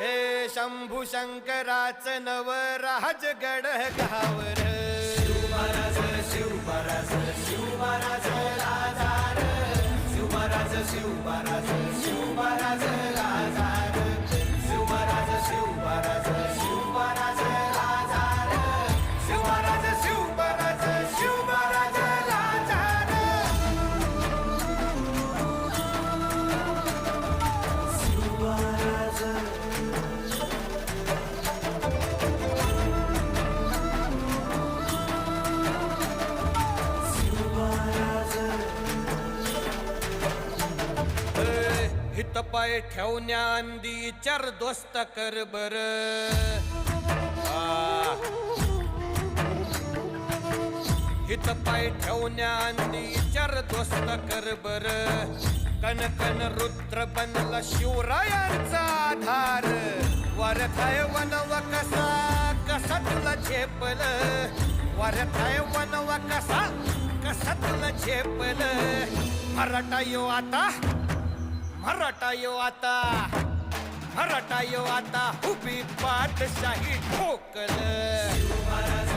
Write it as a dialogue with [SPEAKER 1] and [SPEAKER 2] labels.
[SPEAKER 1] हे शंभू शंकराच नवराज गड गावर
[SPEAKER 2] शिवमहाराज शिवमहाराज शिवमहाराज राजार शिवमहाराज शिवमहाराज शिवमहाराज राजार शिवमहाराज शिवमहाराज शिवमहाराज राजार शिवमहाराज शिवमहाराज शिवमहाराज राजार शिवमहाराज
[SPEAKER 1] हित पाय ठेवण्या अंदी चार दोस्त कर बर हित पाय ठेवण्या अंदी चार दोस्त कर बर कन कन रुद्र बनला शिवरायांचा आधार वरथाय वनव कसा कसा तुला झेपल वरथाय वनव कसा कसा तुला झेपल मराठा यो आता मराठा यो आता मराठा यो आता उभी पाठशाही ठोकल
[SPEAKER 2] शिवमहाराज